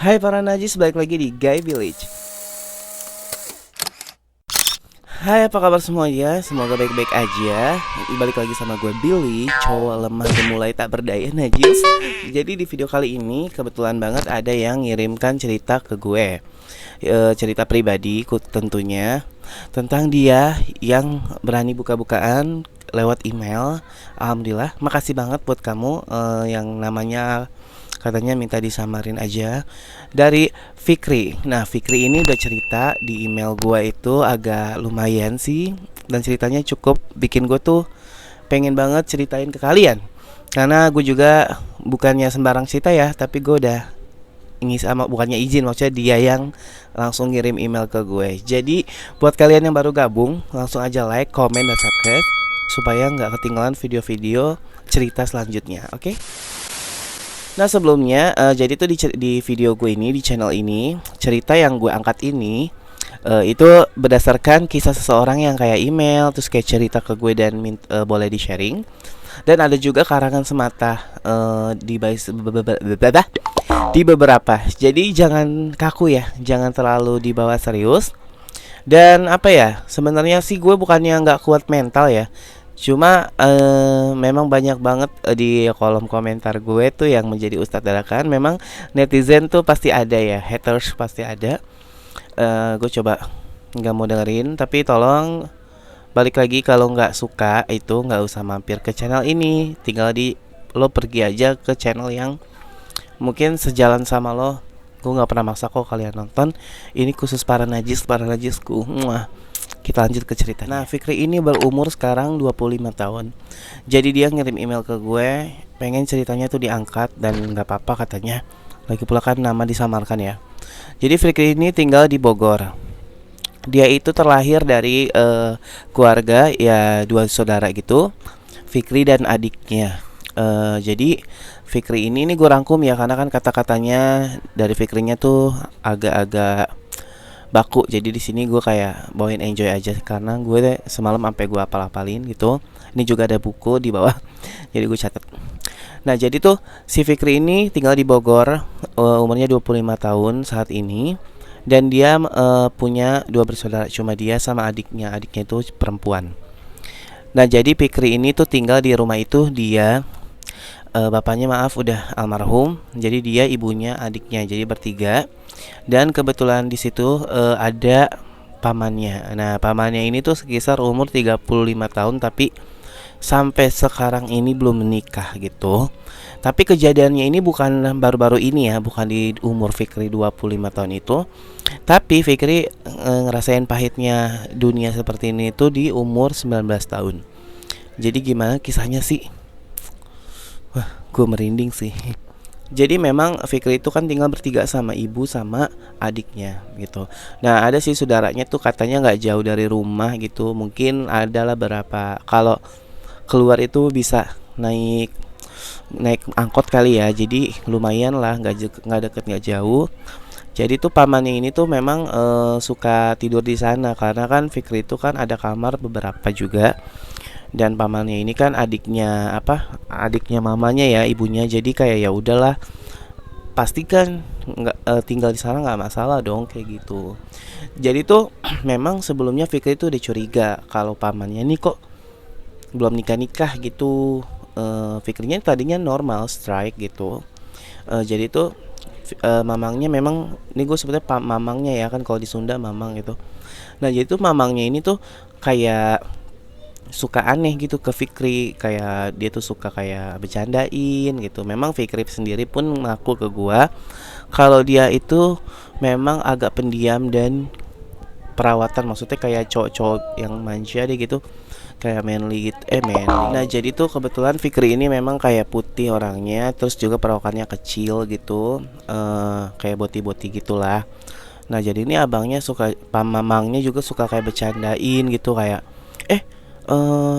Hai para najis, balik lagi di Guy Village. Hai, apa kabar semuanya? Semoga baik-baik aja. Balik lagi sama gue Billy, cowok lemah gemulai tak berdaya najis. Jadi di video kali ini kebetulan banget ada yang ngirimkan cerita ke gue, cerita pribadi tentunya, tentang dia yang berani buka-bukaan lewat email. Alhamdulillah, makasih banget buat kamu yang namanya katanya minta disamarin aja, dari Fikri. Nah, Fikri ini udah cerita di email gua itu agak lumayan sih, dan ceritanya cukup bikin gue tuh pengen banget ceritain ke kalian. Karena gue juga bukannya sembarang cerita ya, tapi gue udah ini sama bukannya izin, maksudnya dia yang langsung ngirim email ke gue. Jadi buat kalian yang baru gabung, langsung aja like, comment, dan subscribe supaya nggak ketinggalan video-video cerita selanjutnya. Oke? Nah sebelumnya, jadi tuh di video gue ini, di channel ini, cerita yang gue angkat ini itu berdasarkan kisah seseorang yang kayak email, terus kayak cerita ke gue dan boleh di sharing. Dan ada juga karangan semata di beberapa. Jadi jangan kaku ya, jangan terlalu dibawa serius. Dan apa ya, sebenarnya sih gue bukannya nggak kuat mental ya. Cuma memang banyak banget di kolom komentar gue tuh yang menjadi ustadz dadakan. Memang netizen tuh pasti ada ya, haters pasti ada. Gue coba nggak mau dengerin, tapi tolong balik lagi, kalau nggak suka itu nggak usah mampir ke channel ini. Tinggal lo pergi aja ke channel yang mungkin sejalan sama lo. Gue nggak pernah maksa kok kalian nonton. Ini khusus para najisku. Kita lanjut ke cerita. Nah, Fikri ini berumur sekarang 25 tahun. Jadi dia ngirim email ke gue, pengen ceritanya tuh diangkat dan nggak apa-apa katanya. Lagi pula kan nama disamarkan ya. Jadi Fikri ini tinggal di Bogor. Dia itu terlahir dari keluarga ya, dua saudara gitu, Fikri dan adiknya. Jadi Fikri ini gue rangkum ya, karena kan kata-katanya dari Fikrinya tuh agak-agak baku. Jadi di sini gue kayak bawain enjoy aja, karena gue semalam sampai gue apal-apalin gitu. Ini juga ada buku di bawah. Jadi gue catat. Nah, jadi tuh si Fikri ini tinggal di Bogor, umurnya 25 tahun saat ini, dan dia punya dua bersaudara, cuma dia sama adiknya. Adiknya itu perempuan. Nah, jadi Fikri ini tuh tinggal di rumah itu, dia bapaknya maaf udah almarhum, jadi dia, ibunya, adiknya, jadi bertiga. Dan kebetulan di situ ada pamannya. Nah, pamannya ini tuh sekitar umur 35 tahun, tapi sampai sekarang ini belum menikah gitu. Tapi kejadiannya ini bukan baru-baru ini ya, bukan di umur Fikri 25 tahun itu. Tapi Fikri ngerasain pahitnya dunia seperti ini tuh di umur 19 tahun. Jadi gimana kisahnya sih? Wah, gue merinding sih. Jadi memang Fikri itu kan tinggal bertiga sama ibu sama adiknya gitu. Nah, ada sih saudaranya tuh katanya nggak jauh dari rumah gitu. Mungkin adalah berapa, kalau keluar itu bisa naik angkot kali ya. Jadi lumayan lah, nggak deket nggak jauh. Jadi tuh pamannya ini tuh memang suka tidur di sana, karena kan Fikri itu kan ada kamar beberapa juga. Dan pamannya ini kan adiknya mamanya ya, ibunya. Jadi kayak ya udahlah, pastikan nggak tinggal di sana nggak masalah dong kayak gitu. Jadi tuh memang sebelumnya Fikri itu udah curiga kalau pamannya ini kok belum nikah gitu. Fikrinya tadinya normal strike gitu. Jadi tuh mamangnya memang, ini gue sebutnya mamangnya ya, kan kalau di Sunda mamang gitu. Nah, jadi tuh mamangnya ini tuh kayak suka aneh gitu ke Fikri, kayak dia tuh suka kayak bercandain gitu. Memang Fikri sendiri pun ngaku ke gua kalau dia itu memang agak pendiam dan perawatan, maksudnya kayak cowok-cowok yang manja deh gitu, kayak manly. Nah, jadi tuh kebetulan Fikri ini memang kayak putih orangnya, terus juga perawakannya kecil gitu, kayak boti-boti gitulah. Nah, jadi ini abangnya suka, mamangnya juga suka kayak bercandain gitu, kayak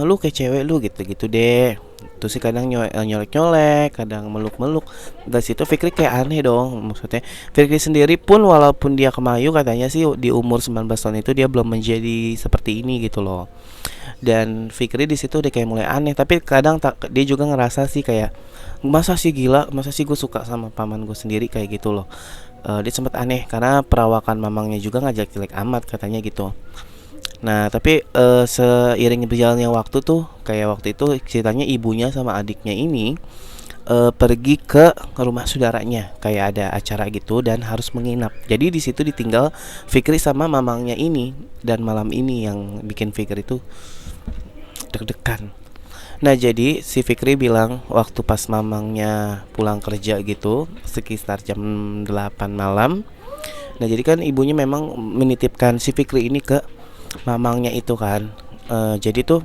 lu kayak cewek lu gitu-gitu deh. Terus sih kadang nyolek-nyolek, kadang meluk-meluk. Dari situ Fikri kayak aneh dong. Maksudnya Fikri sendiri pun walaupun dia kemayu, katanya sih di umur 19 tahun itu dia belum menjadi seperti ini gitu loh. Dan Fikri di situ udah kayak mulai aneh, tapi kadang dia juga ngerasa sih kayak, masa sih gila, masa sih gue suka sama paman gue sendiri kayak gitu loh. Dia sempat aneh karena perawakan mamangnya juga nggak jelek-jelek amat katanya gitu. Nah tapi seiring berjalannya waktu tuh kayak waktu itu ceritanya ibunya sama adiknya ini pergi ke rumah saudaranya kayak ada acara gitu dan harus menginap. Jadi di situ ditinggal Fikri sama mamangnya ini, dan malam ini yang bikin Fikri itu deg-degan. Nah jadi si Fikri bilang waktu pas mamangnya pulang kerja gitu sekitar jam 8 malam. Nah jadi kan ibunya memang menitipkan si Fikri ini ke mamangnya itu kan. Jadi tuh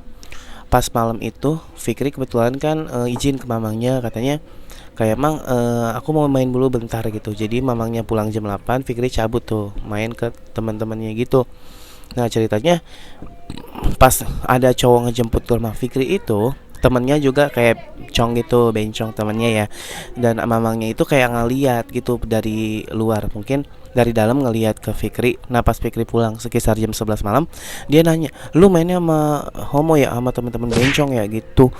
pas malam itu Fikri kebetulan kan izin ke mamangnya, katanya kayak emang aku mau main dulu bentar gitu. Jadi mamangnya pulang jam 8, Fikri cabut tuh main ke teman-temannya gitu. Nah ceritanya pas ada cowok ngejemput ke rumah Fikri itu, temennya juga kayak cong gitu, bencong temennya ya. Dan mamangnya itu kayak ngeliat gitu dari luar, mungkin dari dalam ngeliat ke Fikri. Nah pas Fikri pulang sekitar jam 11 malam, dia nanya, lu mainnya sama homo ya, sama temen-temen bencong ya gitu.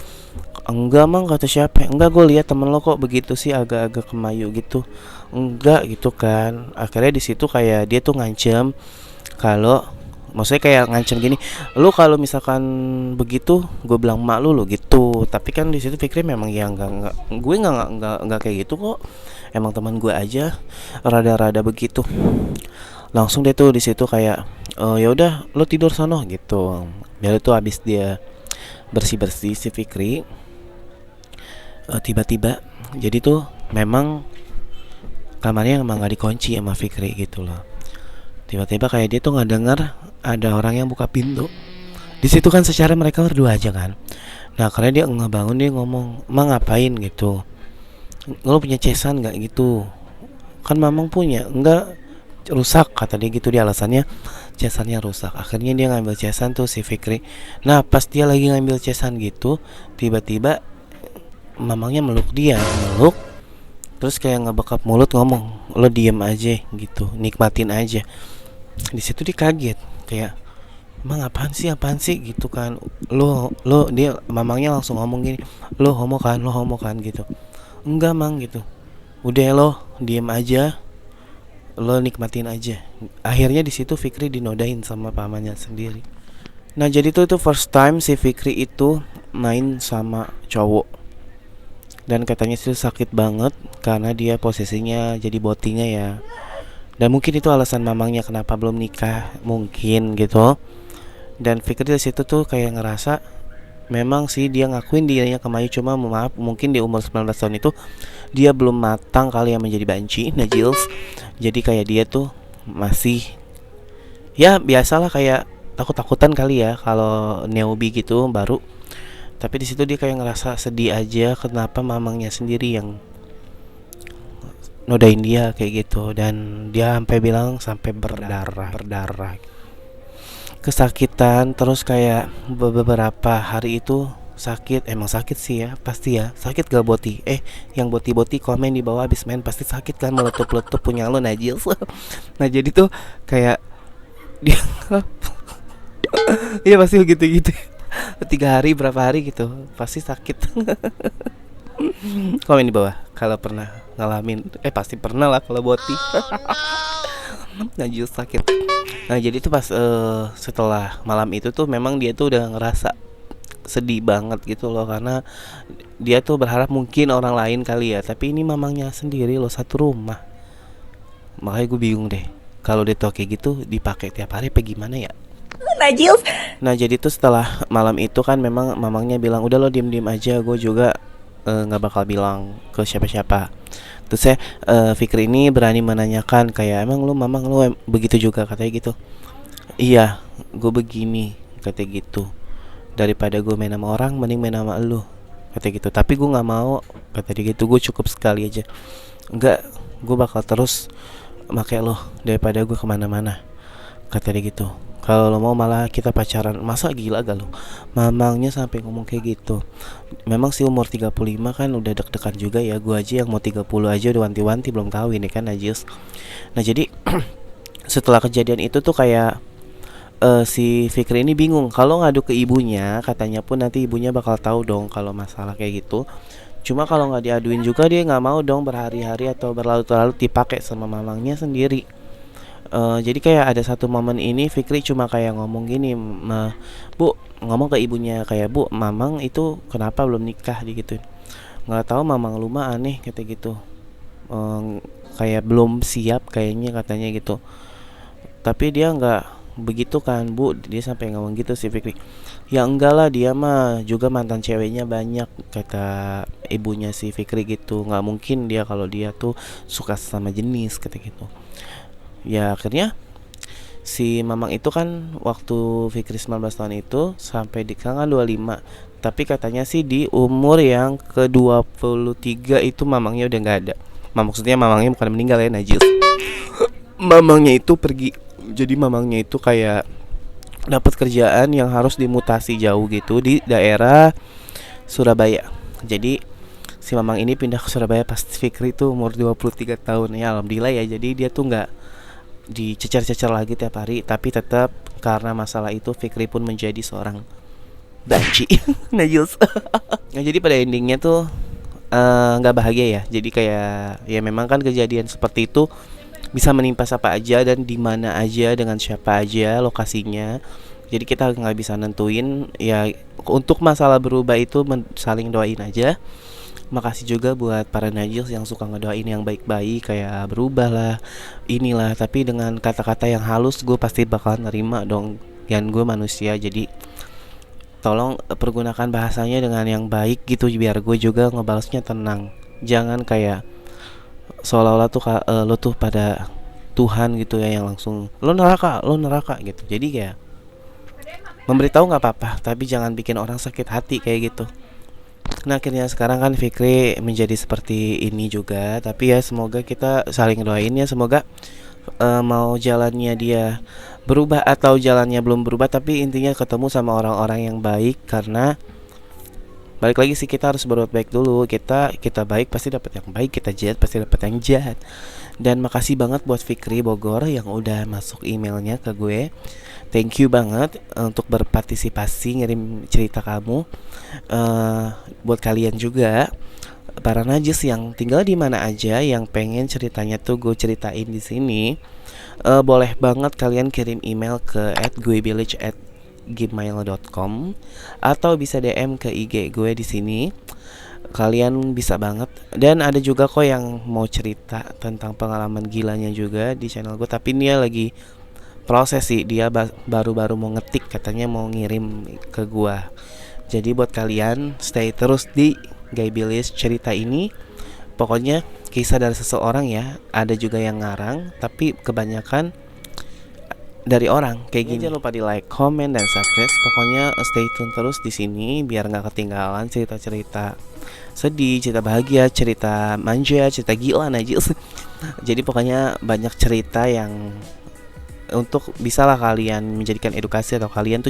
Enggak mang, kata siapa? Enggak, gue lihat temen lo kok begitu sih, agak-agak kemayu gitu. Enggak gitu kan. Akhirnya di situ kayak dia tuh ngancem kalau, maksudnya kayak ngancem gini, lu kalau misalkan begitu gue bilang mak lu gitu. Tapi kan di situ Fikri memang ya nggak, gue nggak kayak gitu kok, emang teman gue aja rada-rada begitu. Langsung dia tuh di situ kayak ya udah lo tidur sono gitu. Jadi tuh habis dia bersih-bersih si Fikri, tiba-tiba jadi tuh memang kamarnya emang gak dikunci sama Fikri gitu loh. Tiba-tiba kayak dia tuh nggak dengar ada orang yang buka pintu. Di situ kan secara mereka berdua aja kan. Nah karena dia ngebangun, dia ngomong, "Emang ngapain gitu? Lo punya cesan nggak gitu?" Kan mamang punya. "Enggak, rusak," kata dia gitu. Dia alasannya cesannya rusak. Akhirnya dia ngambil cesan tuh si Fikri. Nah pas dia lagi ngambil cesan gitu, tiba-tiba mamangnya meluk dia, meluk. Terus kayak ngebekap mulut ngomong, "Lo diem aja gitu, nikmatin aja." Di situ dia kaget kayak, "Emang apaan sih gitu kan, lo," dia mamangnya langsung ngomong gini, lo homo kan gitu. "Enggak mang," gitu. "Udah lo diem aja, lo nikmatin aja." Akhirnya di situ Fikri dinodain sama pamannya sendiri. Nah jadi tuh first time si Fikri itu main sama cowok, dan katanya sih sakit banget karena dia posisinya jadi botinya ya. Dan mungkin itu alasan mamangnya kenapa belum nikah, mungkin gitu. Dan Fikri di situ tuh kayak ngerasa memang sih dia ngakuin dirinya kemayu, cuma maaf mungkin di umur 19 tahun itu dia belum matang kali ya menjadi banci, Najils. Jadi kayak dia tuh masih, ya biasalah kayak takut-takutan kali ya kalau newbie gitu baru. Tapi di situ dia kayak ngerasa sedih aja kenapa mamangnya sendiri yang nodain dia kayak gitu, dan dia sampai bilang sampai berdarah kesakitan. Terus kayak beberapa hari itu sakit, emang sakit sih ya pasti ya, sakit gak boti? Yang boti komen di bawah abis main pasti sakit kan, meletup-letup punya lo Najil. Nah jadi tuh kayak dia iya pasti begitu 3 hari berapa hari gitu pasti sakit. Komen di bawah kalau pernah ngalamin, pasti pernah lah kalau boti. Najil sakit. Nah jadi tuh pas setelah malam itu tuh memang dia tuh udah ngerasa sedih banget gitu loh, karena dia tuh berharap mungkin orang lain kali ya, tapi ini mamangnya sendiri loh, satu rumah. Makanya gue bingung deh kalau dia tuh kayak gitu dipakai tiap hari apa gimana ya. Najil. Nah jadi tuh setelah malam itu kan memang mamangnya bilang udah lo diem aja, gue juga nggak bakal bilang ke siapa-siapa. Terus saya Fikri ini berani menanyakan kayak, "Emang lu mamang lu begitu juga?" katanya gitu. "Iya, gue begini," katanya gitu. "Daripada gue main sama orang mending main sama lu," katanya gitu. "Tapi gue nggak mau," kata dia gitu. "Gue cukup sekali aja." "Enggak, gue bakal terus make lo daripada gue kemana-mana," kata dia gitu. "Kalau lo mau malah kita pacaran." Masa gila gak lo? Mamangnya sampai ngomong kayak gitu. Memang sih umur 35 kan udah deg-degan juga ya. Gue aja yang mau 30 aja udah wanti-wanti belum tahu ini kan Najis. Nah jadi setelah kejadian itu tuh kayak si Fikri ini bingung kalau ngadu ke ibunya, katanya pun nanti ibunya bakal tahu dong kalau masalah kayak gitu. Cuma kalau nggak diaduin juga dia nggak mau dong berhari-hari atau berlarut-larut dipakai sama mamangnya sendiri. Jadi kayak ada satu momen ini Fikri cuma kayak ngomong gini, Bu, ngomong ke ibunya kayak, Bu, mamang itu kenapa belum nikah gitu. Nggak tahu mamang lu mah aneh kata gitu. Kayak belum siap kayaknya katanya gitu. Tapi dia nggak begitu kan Bu, dia sampai ngomong gitu sih Fikri. Ya enggak lah, dia mah juga mantan ceweknya banyak kata ibunya si Fikri gitu. Nggak mungkin dia kalau dia tuh suka sama jenis kata gitu. Ya akhirnya si mamang itu kan waktu Fikri 19 tahun itu sampai di kan 25. Tapi katanya sih di umur yang ke-23 itu mamangnya udah nggak ada. Maksudnya mamangnya bukan meninggal ya, najis. Mamangnya itu pergi. Jadi mamangnya itu kayak dapat kerjaan yang harus dimutasi jauh gitu di daerah Surabaya. Jadi si mamang ini pindah ke Surabaya pas Fikri tuh umur 23 tahun. Ya alhamdulillah ya. Jadi dia tuh nggak dicecer-cecer lagi tiap hari, tapi tetap karena masalah itu Fikri pun menjadi seorang banci. Najis. Nah, jadi pada endingnya tuh nggak bahagia ya. Jadi kayak ya memang kan kejadian seperti itu bisa menimpa siapa aja dan di mana aja dengan siapa aja lokasinya. Jadi kita nggak bisa nentuin ya. Untuk masalah berubah itu saling doain aja. Makasih juga buat para najis yang suka ngedoain yang baik-baik kayak berubah lah inilah, tapi dengan kata-kata yang halus gue pasti bakal nerima dong, yang gue manusia. Jadi tolong pergunakan bahasanya dengan yang baik gitu biar gue juga ngebalasnya tenang. Jangan kayak seolah-olah tuh lo tuh pada Tuhan gitu ya, yang langsung lo neraka gitu. Jadi kayak memberitahu nggak apa-apa, tapi jangan bikin orang sakit hati kayak gitu. Nah akhirnya sekarang kan Fikri menjadi seperti ini juga. Tapi ya semoga kita saling doain ya. Semoga mau jalannya dia berubah atau jalannya belum berubah, tapi intinya ketemu sama orang-orang yang baik. Karena balik lagi sih, kita harus berbuat baik dulu. Kita baik pasti dapat yang baik, kita jahat pasti dapat yang jahat. Dan makasih banget buat Fikri Bogor yang udah masuk emailnya ke gue. Thank you banget untuk berpartisipasi ngirim cerita kamu. Buat kalian juga para najis yang tinggal di mana aja yang pengen ceritanya tuh gue ceritain di sini, boleh banget kalian kirim email ke @guevillage@gmail.com atau bisa DM ke IG gue di sini. Kalian bisa banget. Dan ada juga kok yang mau cerita tentang pengalaman gilanya juga di channel gue, tapi dia lagi proses sih. Dia baru-baru mau ngetik, katanya mau ngirim ke gua. Jadi buat kalian stay terus di Guevillage cerita ini. Pokoknya kisah dari seseorang ya. Ada juga yang ngarang, tapi kebanyakan dari orang kayak gini. Jangan lupa di like, comment, dan subscribe. Pokoknya stay tune terus di sini biar nggak ketinggalan cerita-cerita sedih, cerita bahagia, cerita manja, cerita gila najis. Jadi pokoknya banyak cerita yang untuk bisalah kalian menjadikan edukasi atau kalian tuh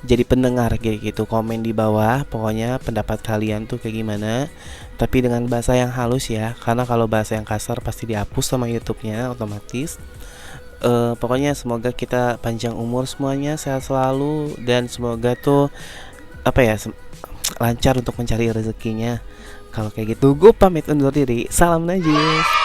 jadi pendengar gitu. Komen di bawah pokoknya pendapat kalian tuh kayak gimana, tapi dengan bahasa yang halus ya, karena kalau bahasa yang kasar pasti dihapus sama YouTube-nya otomatis. Pokoknya semoga kita panjang umur semuanya, sehat selalu, dan semoga tuh lancar untuk mencari rezekinya. Kalau kayak gitu gue pamit undur diri. Salam najis.